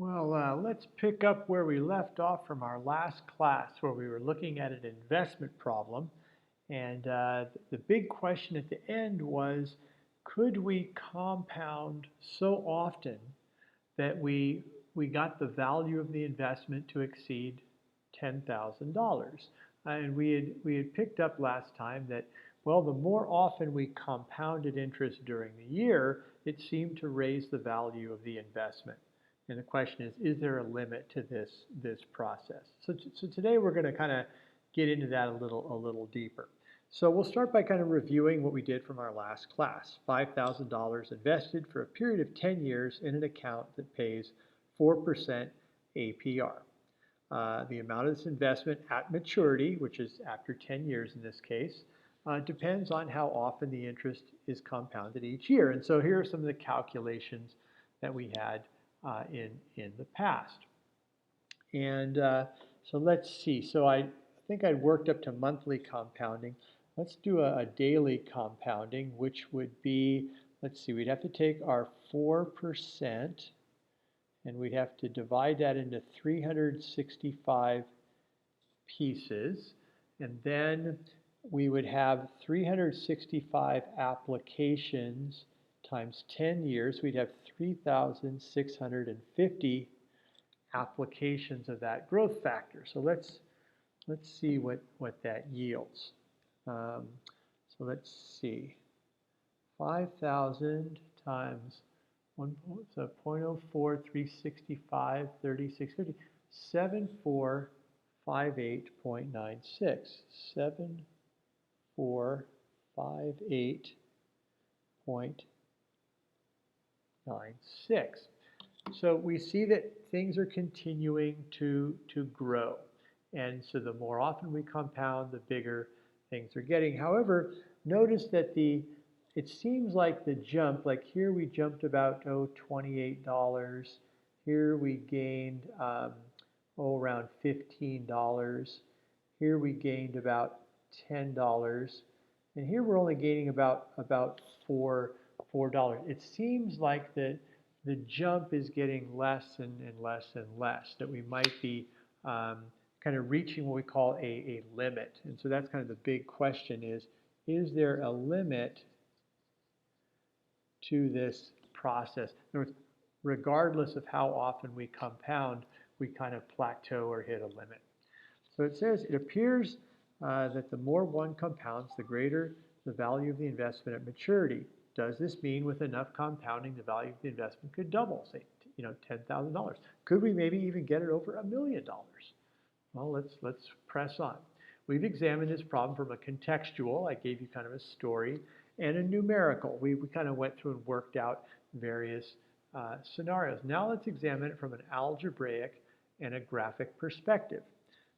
Let's pick up where we left off from our last class where we were looking at an investment problem. And the big question at the end was, could we compound so often that we got the value of the investment to exceed $10,000? And we had picked up last time that, well, the more often we compounded interest during the year, it seemed to raise the value of the investment. And the question is there a limit to this process? So today we're going to kind of get into that a little deeper. So we'll start by kind of reviewing what we did from our last class. $5,000 invested for a period of 10 years in an account that pays 4% APR. The amount of this investment at maturity, which is after 10 years in this case, depends on how often the interest is compounded each year. And so here are some of the calculations that we had in the past. And so let's see. So I think I'd worked up to monthly compounding. Let's do a daily compounding, which would be, let's see, we'd have to take our 4% and we'd have to divide that into 365 pieces. And then we would have 365 applications times 10 years. We'd have 3,650 applications of that growth factor. So let's see what that yields. So let's see, 5,000 times 1, so 0.04, 365, 3650, 7458.96, 7458.96. So we see that things are continuing to grow. And so the more often we compound, the bigger things are getting. However, notice that it seems like the jump, like here we jumped about, $28. Here we gained, around $15. Here we gained about $10. And here we're only gaining about $4. It seems like the jump is getting less and less and less, that we might be kind of reaching what we call a limit. And so that's kind of the big question is there a limit to this process? In other words, regardless of how often we compound, we kind of plateau or hit a limit. So it says, it appears that the more one compounds, the greater the value of the investment at maturity. Does this mean with enough compounding, the value of the investment could double, say, $10,000? Could we maybe even get it over $1 million? Well, let's press on. We've examined this problem from a contextual, I gave you kind of a story, and a numerical. We kind of went through and worked out various scenarios. Now let's examine it from an algebraic and a graphic perspective.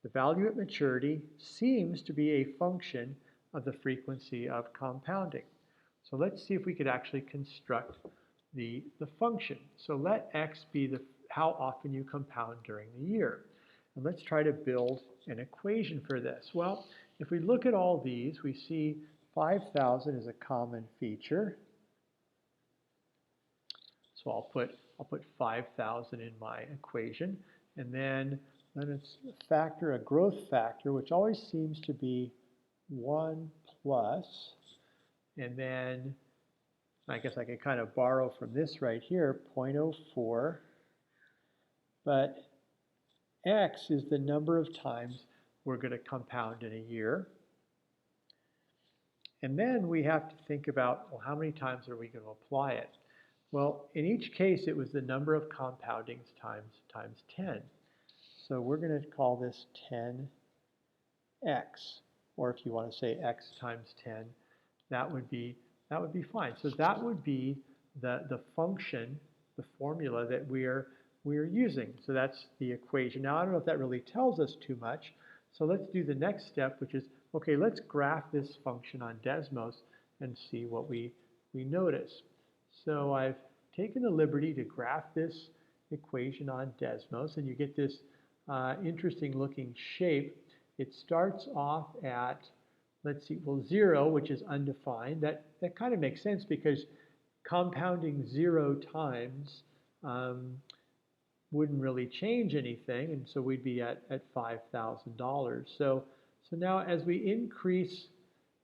The value at maturity seems to be a function of the frequency of compounding. So let's see if we could actually construct the function. So let x be how often you compound during the year. And let's try to build an equation for this. Well, if we look at all these, we see 5,000 is a common feature. So I'll put 5,000 in my equation. And then it's a growth factor, which always seems to be 1 plus. And then I guess I can kind of borrow from this right here, 0.04. But x is the number of times we're going to compound in a year. And then we have to think about, well, how many times are we going to apply it? Well, in each case, it was the number of compoundings times 10. So we're going to call this 10x. Or if you want to say x times 10, that would be fine. So that would be the function, the formula that we're using. So that's the equation. Now, I don't know if that really tells us too much. So let's do the next step, which is, okay, let's graph this function on Desmos and see what we notice. So I've taken the liberty to graph this equation on Desmos, and you get this interesting looking shape. It starts off at, let's see, well, 0, which is undefined. That kind of makes sense because compounding 0 times wouldn't really change anything, and so we'd be at $5,000. So now as we increase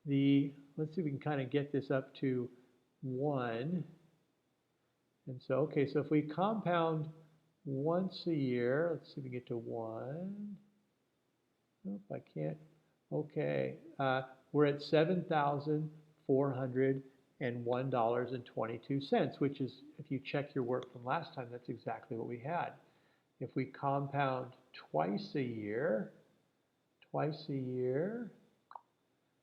let's see if we can kind of get this up to 1. And so, okay, so if we compound once a year, let's see if we get to 1. Nope, I can't. Okay, we're at $7,401.22, which is, if you check your work from last time, that's exactly what we had. If we compound twice a year,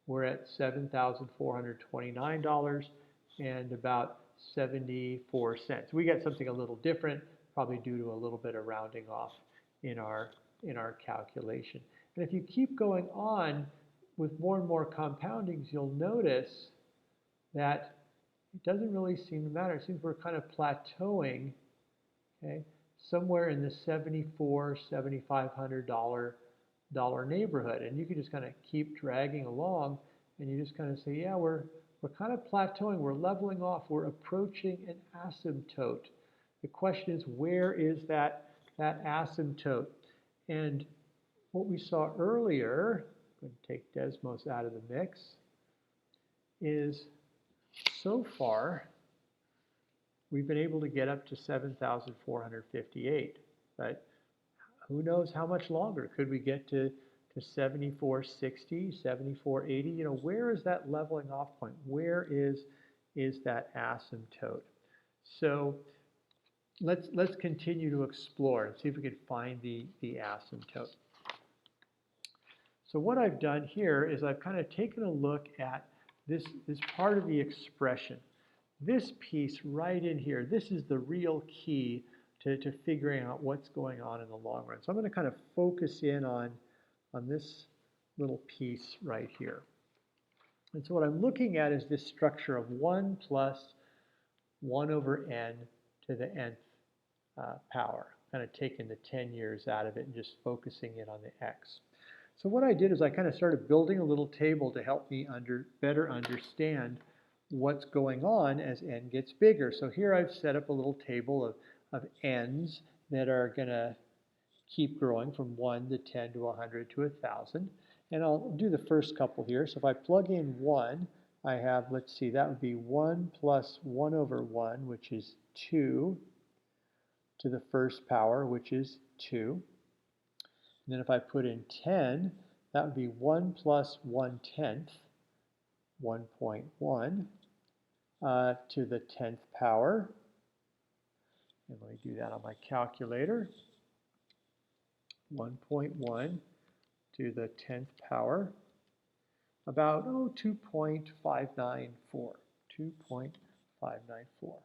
we're at $7,429 and about 74 cents. We got something a little different, probably due to a little bit of rounding off in our calculation. And if you keep going on with more and more compoundings, you'll notice that it doesn't really seem to matter. It seems we're kind of plateauing, okay, somewhere in the $7,400, $7,500 neighborhood. And you can just kind of keep dragging along, and you just kind of say, yeah, we're kind of plateauing, we're leveling off, we're approaching an asymptote. The question is, where is that asymptote? And what we saw earlier, I'm going to take Desmos out of the mix, is so far we've been able to get up to 7,458, but who knows how much longer? Could we get to 7460, 7480? You know, where is that leveling off point? Where is that asymptote? So let's continue to explore and see if we can find the asymptote. So what I've done here is I've kind of taken a look at this part of the expression. This piece right in here, this is the real key to figuring out what's going on in the long run. So I'm going to kind of focus in on this little piece right here. And so what I'm looking at is this structure of 1 plus 1 over n to the nth power. Kind of taking the 10 years out of it and just focusing in on the x. So what I did is I kind of started building a little table to help me better understand what's going on as n gets bigger. So here I've set up a little table of n's that are going to keep growing from 1 to 10 to 100 to 1,000. And I'll do the first couple here. So if I plug in 1, I have, let's see, that would be 1 plus 1 over 1, which is 2, to the first power, which is 2. And then if I put in 10, that would be 1 plus 1/10, 1.1, to the 10th power. And let me do that on my calculator. 1.1 to the 10th power, about 2.594, 2.594,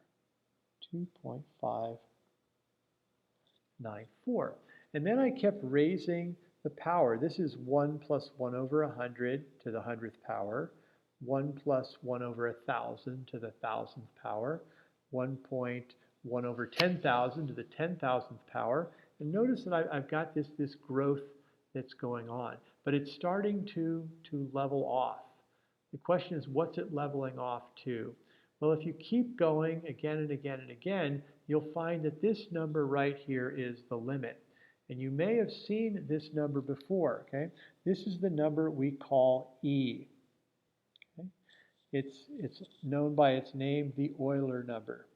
2.594. And then I kept raising the power. This is 1 plus 1 over 100 to the 100th power, 1 plus 1 over 1,000 to the 1,000th power, 1.1 over 10,000 to the 10,000th power. And notice that I've got this growth that's going on, but it's starting to level off. The question is, what's it leveling off to? Well, if you keep going again and again and again, you'll find that this number right here is the limit. And you may have seen this number before, okay? This is the number we call E. Okay? It's known by its name, the Euler number.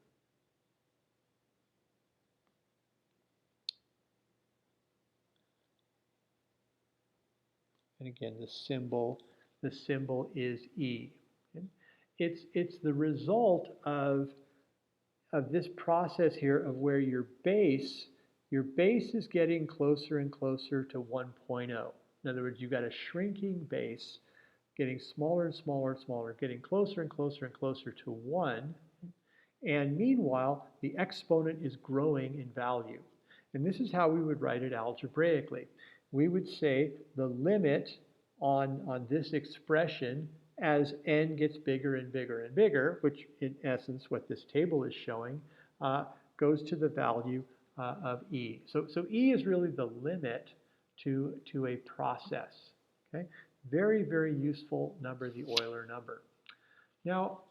And again, the symbol is E. Okay? It's the result of this process here of where your base is getting closer and closer to 1.0. In other words, you've got a shrinking base, getting smaller and smaller and smaller, getting closer and closer and closer to 1. And meanwhile, the exponent is growing in value. And this is how we would write it algebraically. We would say the limit on this expression as n gets bigger and bigger and bigger, which in essence what this table is showing, goes to the value of E. So E is really the limit to a process. Okay? Very, very useful number, the Euler number. Now,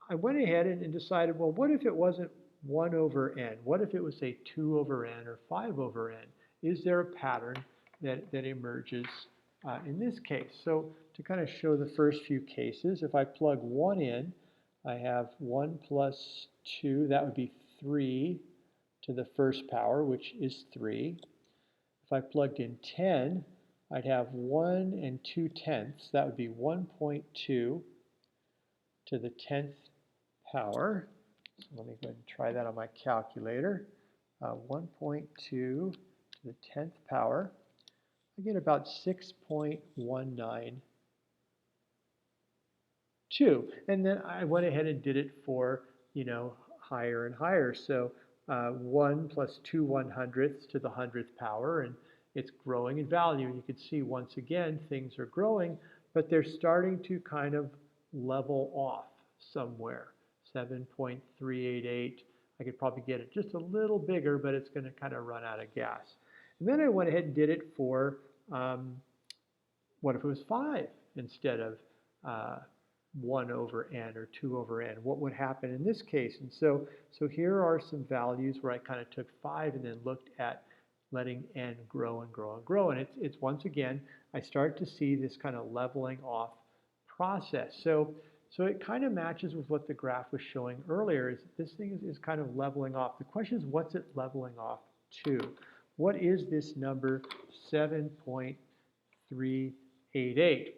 I went ahead and decided, well, what if it wasn't 1 over n? What if it was, say, 2 over n or 5 over n? Is there a pattern that emerges in this case? So to kind of show the first few cases, if I plug 1 in, I have 1 plus 2, that would be 3 to the first power, which is 3. If I plugged in 10, I'd have 1 and 2/10, that would be 1.2 to the 10th power. So let me go ahead and try that on my calculator. 1.2 to the 10th power. I get about 6.192. And then I went ahead and did it for, higher and higher. So 1 plus 2/100ths to the 100th power, and it's growing in value. And you can see once again things are growing, but they're starting to kind of level off somewhere. 7.388. I could probably get it just a little bigger, but it's going to kind of run out of gas. And then I went ahead and did it for, what if it was 5 instead of 1 over n or 2 over n? What would happen in this case? And so here are some values where I kind of took 5 and then looked at letting n grow and grow and grow. And it's once again, I start to see this kind of leveling off process. So it kind of matches with what the graph was showing earlier, is this thing is kind of leveling off. The question is, what's it leveling off to? What is this number 7.388?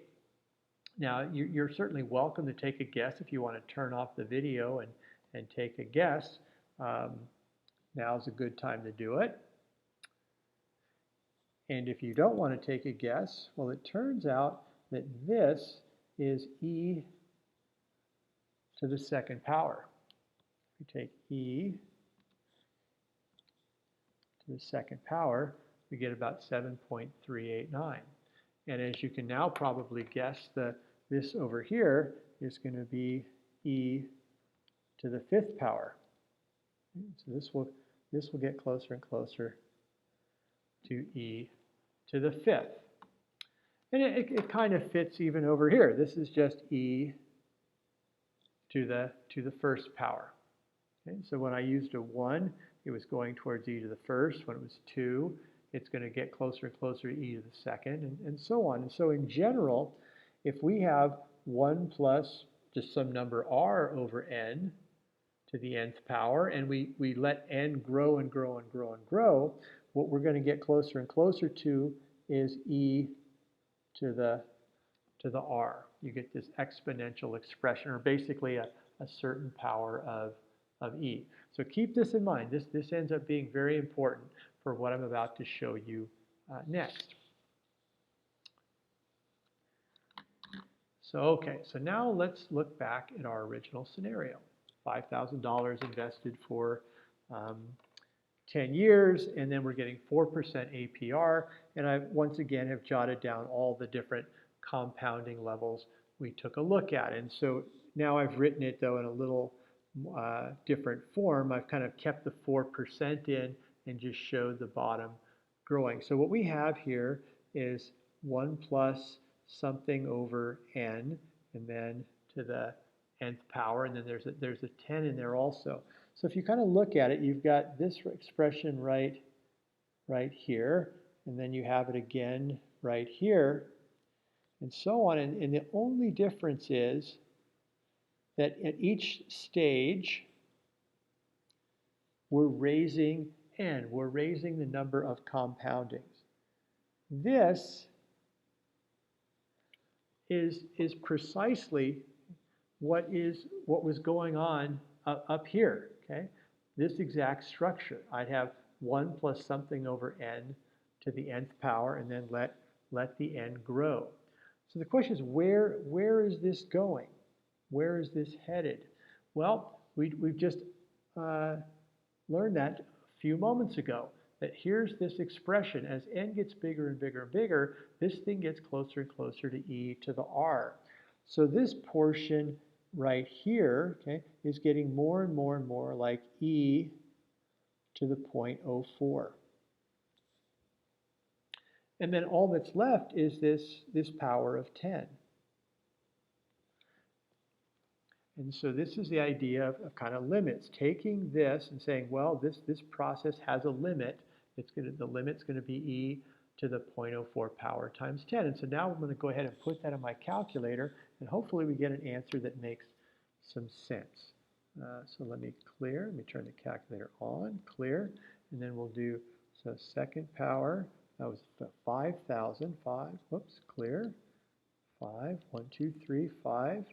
Now, you're certainly welcome to take a guess if you want to turn off the video and take a guess. Now's a good time to do it. And if you don't want to take a guess, well, it turns out that this is e to the second power. We take e to the second power, we get about 7.389. And as you can now probably guess, this over here is going to be e to the fifth power. So this will get closer and closer to e to the fifth. And it kind of fits even over here. This is just e to the first power. Okay? So when I used a 1, it was going towards e to the first. When it was 2, it's going to get closer and closer to e to the second, and so on. And so in general, if we have 1 plus just some number r over n to the nth power, and we let n grow and grow and grow and grow, what we're going to get closer and closer to is e to the r. You get this exponential expression, or basically a certain power of e. So keep this in mind. This ends up being very important for what I'm about to show you next. So now let's look back at our original scenario. $5,000 invested for 10 years, and then we're getting 4% APR. And I once again have jotted down all the different compounding levels we took a look at. And so now I've written it, though, in a little different form. I've kind of kept the 4% in and just showed the bottom growing. So what we have here is 1 plus something over n, and then to the nth power, and then there's a 10 in there also. So if you kind of look at it, you've got this expression right here, and then you have it again right here, and so on. And the only difference is that at each stage, we're raising n. We're raising the number of compoundings. This is precisely what was going on up here. Okay, this exact structure. I'd have 1 plus something over n to the nth power, and then let the n grow. So the question is, where is this going? Where is this headed? Well, we've just learned that a few moments ago, that here's this expression. As n gets bigger and bigger and bigger, this thing gets closer and closer to e to the r. So this portion right here, okay, is getting more and more and more like e to the 0.04. And then all that's left is this power of 10. And so this is the idea of kind of limits, taking this and saying, well, this process has a limit. The limit's going to be e to the 0.04 power times 10. And so now I'm going to go ahead and put that in my calculator, and hopefully we get an answer that makes some sense. So let me turn the calculator on, clear, and then we'll do, so second power, that was 5,000, clear, 5, 1, 2, 3, 5,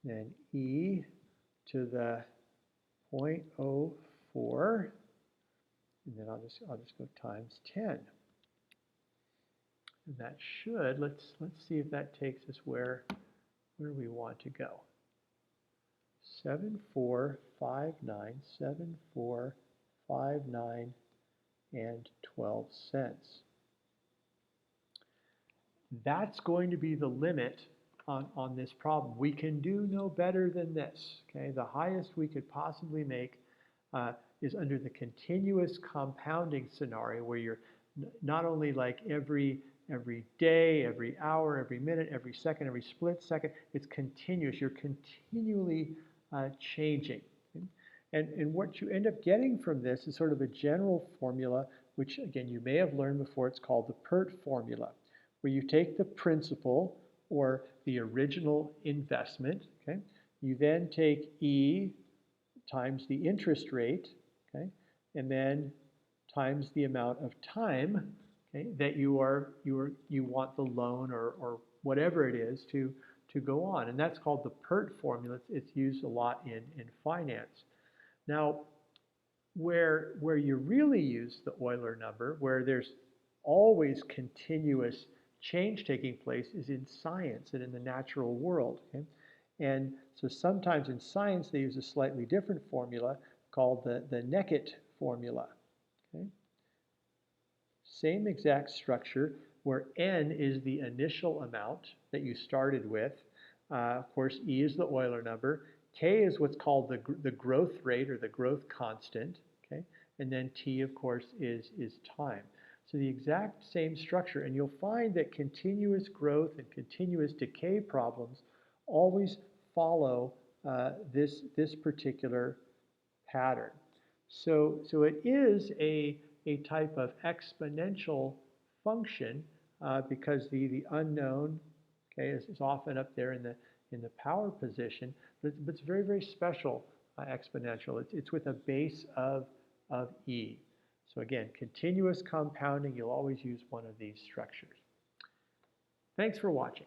then e to the 0.04, and then I'll just go times 10. And that should, let's see if that takes us where we want to go. 7459, 7459 and 12 cents. That's going to be the limit on this problem. We can do no better than this. Okay, the highest we could possibly make is under the continuous compounding scenario, where you're not only like every day, every hour, every minute, every second, every split second, it's continuous. You're continually changing. And what you end up getting from this is sort of a general formula, which again you may have learned before. It's called the PERT formula, where you take the principal or the original investment, okay? You then take E times the interest rate, okay? And then times the amount of time, okay, that you want the loan or whatever it is to go on. And that's called the PERT formula. It's used a lot in finance. Now, where you really use the Euler number, where there's always continuous change taking place, is in science and in the natural world. Okay? And so sometimes in science they use a slightly different formula called the Neckett formula. Okay? Same exact structure, where n is the initial amount that you started with. Of course, E is the Euler number. K is what's called the growth rate, or the growth constant. Okay? And then T, of course, is time. So the exact same structure, and you'll find that continuous growth and continuous decay problems always follow this particular pattern. So it is a type of exponential function because the unknown, okay, is often up there in the power position, but it's very, very special exponential. It's with a base of e. So again, continuous compounding, you'll always use one of these structures. Thanks for watching.